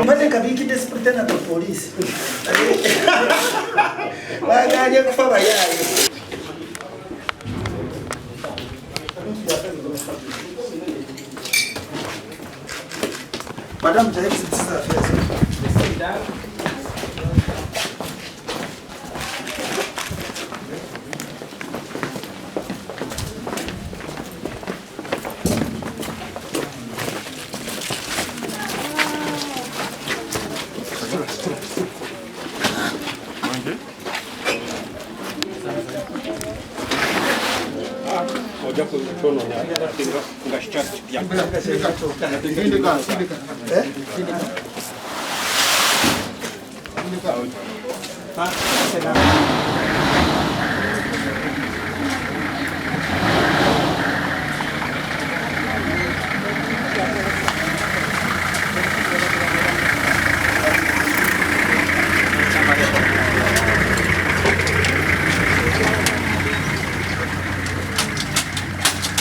Pale kabiki desperate na polisi. Wagaje kufa bayaye. Madame, j'ai dit que ça fait.